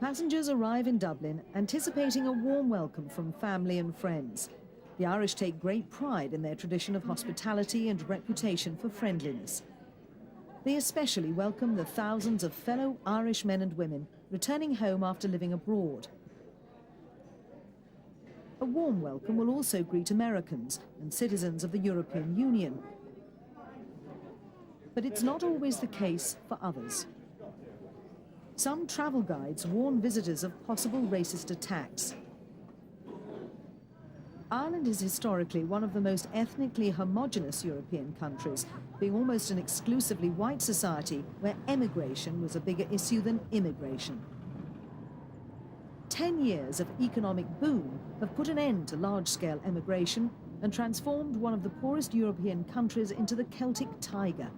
Passengers arrive in Dublin anticipating a warm welcome from family and friends. The Irish take great pride in their tradition of hospitality and reputation for friendliness. They especially welcome the thousands of fellow Irish men and women returning home after living abroad. A warm welcome will also greet Americans and citizens of the European Union. But it's not always the case for others. Some travel guides warn visitors of possible racist attacks. Ireland is historically one of the most ethnically homogenous European countries, being almost an exclusively white society where emigration was a bigger issue than immigration. 10 years of economic boom have put an end to large-scale emigration and transformed one of the poorest European countries into the Celtic tiger.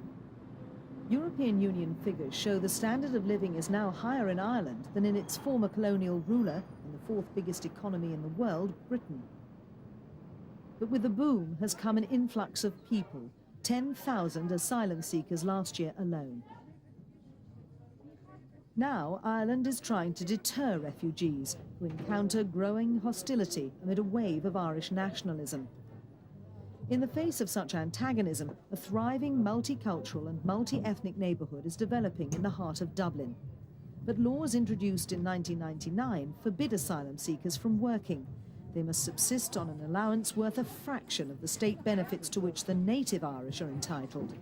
European Union figures show the standard of living is now higher in Ireland than in its former colonial ruler and the fourth biggest economy in the world, Britain. But with the boom has come an influx of people, 10,000 asylum seekers last year alone. Now Ireland is trying to deter refugees who encounter growing hostility amid a wave of Irish nationalism. In the face of such antagonism, a thriving multicultural and multi-ethnic neighbourhood is developing in the heart of Dublin. But laws introduced in 1999 forbid asylum seekers from working. They must subsist on an allowance worth a fraction of the state benefits to which the native Irish are entitled.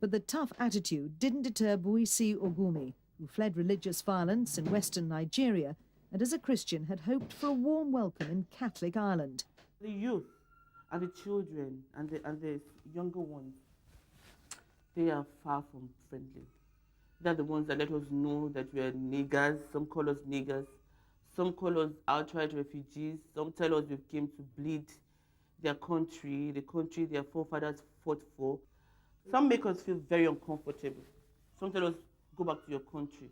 But the tough attitude didn't deter Bose Ogumi, who fled religious violence in western Nigeria and as a Christian had hoped for a warm welcome in Catholic Ireland. The youth and the children and the younger ones, they are far from friendly. They're the ones that let us know that we are niggers. Some call us niggers. Some call us outright refugees. Some tell us we came to bleed their country, the country their forefathers fought for. Some make us feel very uncomfortable. Some tell us, go back to your country.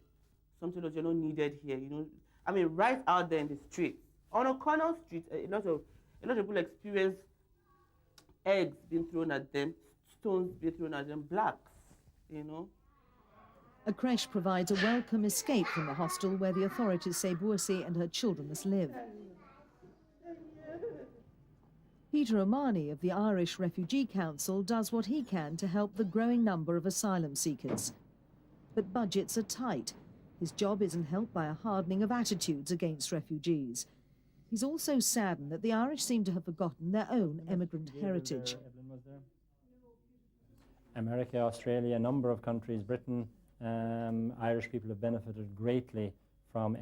Some tell us you're not needed here. You know, I mean, right out there in the street. On O'Connell Street, a lot of people experience eggs being thrown at them, stones being thrown at them, blacks, you know. A creche provides a welcome escape from the hostel where the authorities say Bose and her children must live. Peter Omani of the Irish Refugee Council does what he can to help the growing number of asylum seekers. But budgets are tight. His job isn't helped by a hardening of attitudes against refugees. He's also saddened that the Irish seem to have forgotten their own emigrant heritage. America, Australia, a number of countries, Britain, Irish people have benefited greatly from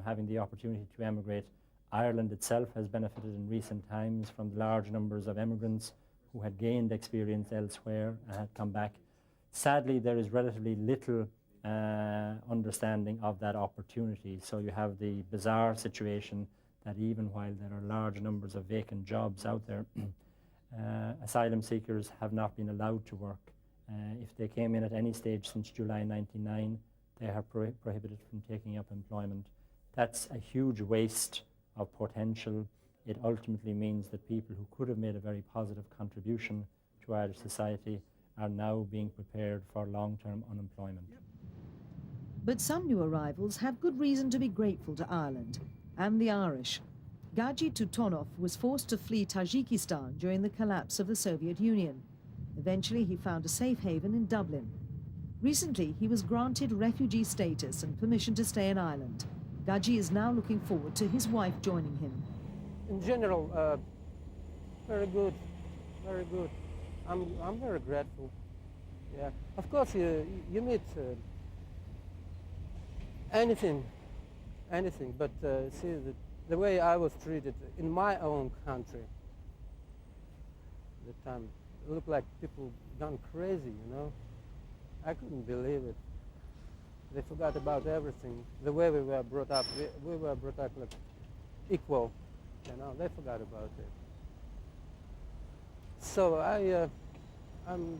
having the opportunity to emigrate. Ireland itself has benefited in recent times from the large numbers of immigrants who had gained experience elsewhere and had come back. Sadly, there is relatively little understanding of that opportunity. So you have the bizarre situation that even while there are large numbers of vacant jobs out there, asylum seekers have not been allowed to work. If they came in at any stage since July 1999, they are prohibited from taking up employment. That's a huge waste of potential. It ultimately means that people who could have made a very positive contribution to Irish society are now being prepared for long-term unemployment. But some new arrivals have good reason to be grateful to Ireland and the Irish. Gaji Toutounov was forced to flee Tajikistan during the collapse of the Soviet Union. Eventually, he found a safe haven in Dublin. Recently, he was granted refugee status and permission to stay in Ireland. Gaji is now looking forward to his wife joining him. In general, very good, very good. I'm very grateful. Yeah, of course, you meet anything, but see, the way I was treated in my own country, at the time, it looked like people gone crazy, you know. I couldn't believe it. They forgot about everything. The way we were brought up, we were brought up like equal, you know. They forgot about it. So I'm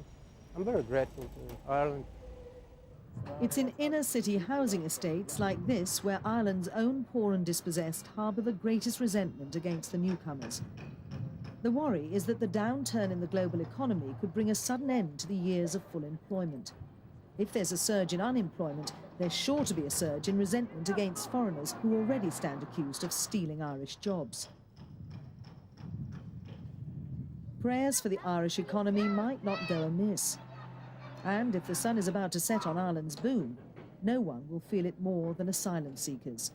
very grateful to Ireland. It's in inner city housing estates like this where Ireland's own poor and dispossessed harbour the greatest resentment against the newcomers. The worry is that the downturn in the global economy could bring a sudden end to the years of full employment. If there's a surge in unemployment, there's sure to be a surge in resentment against foreigners who already stand accused of stealing Irish jobs. Prayers for the Irish economy might not go amiss. And if the sun is about to set on Ireland's boom, no one will feel it more than asylum seekers.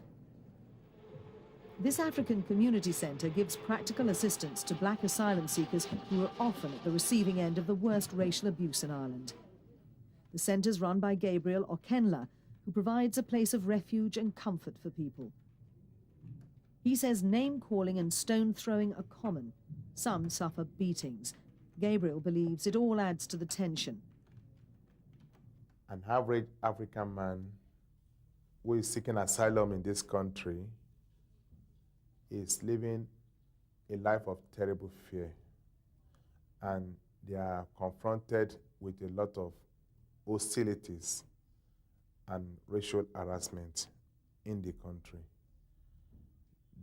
This African community centre gives practical assistance to black asylum seekers who are often at the receiving end of the worst racial abuse in Ireland. The centre's run by Gabriel Okhenla, who provides a place of refuge and comfort for people. He says name-calling and stone-throwing are common. Some suffer beatings. Gabriel believes it all adds to the tension. An average African man who is seeking asylum in this country is living a life of terrible fear, and they are confronted with a lot of hostilities and racial harassment in the country.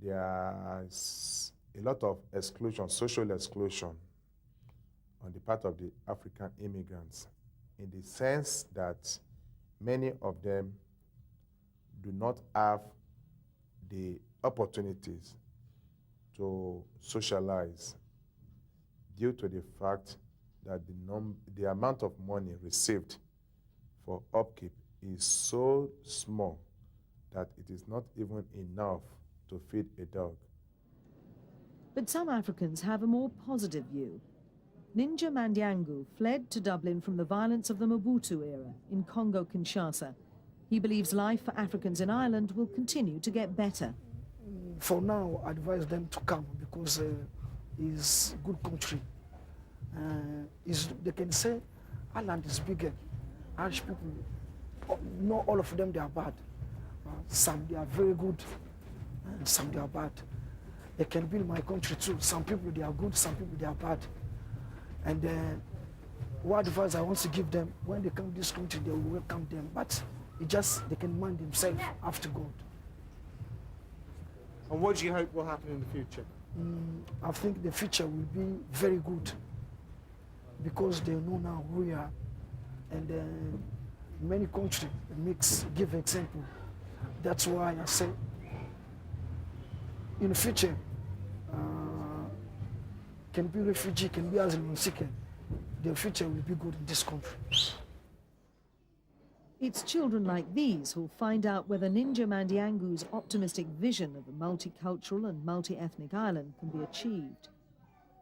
There is a lot of exclusion, social exclusion on the part of the African immigrants, in the sense that many of them do not have the opportunities to socialize due to the fact that the amount of money received for upkeep is so small that it is not even enough to feed a dog. But some Africans have a more positive view. Nindja Mandiangu fled to Dublin from the violence of the Mobutu era in Congo Kinshasa. He believes life for Africans in Ireland will continue to get better. For now, I advise them to come because it's a good country. They can say Ireland is bigger. Irish people, not all of them they are bad. Some they are very good, and some they are bad. They can be in my country too. Some people they are good, some people they are bad. And what advice I want to give them, when they come to this country, they will welcome them. But they can mind themselves after God. And what do you hope will happen in the future? I think the future will be very good because they know now who we are. And many countries give example. That's why I say in the future, can be refugee, can be asylum seeker. The future will be good in this country. It's children like these who'll find out whether Nindja Mandiangu's optimistic vision of a multicultural and multi-ethnic Ireland can be achieved.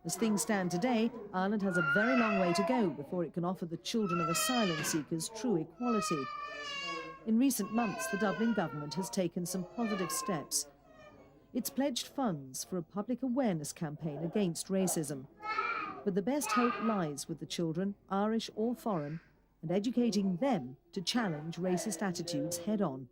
As things stand today, Ireland has a very long way to go before it can offer the children of asylum seekers true equality. In recent months, the Dublin government has taken some positive steps. It's pledged funds for a public awareness campaign against racism. But the best hope lies with the children, Irish or foreign, and educating them to challenge racist attitudes head-on.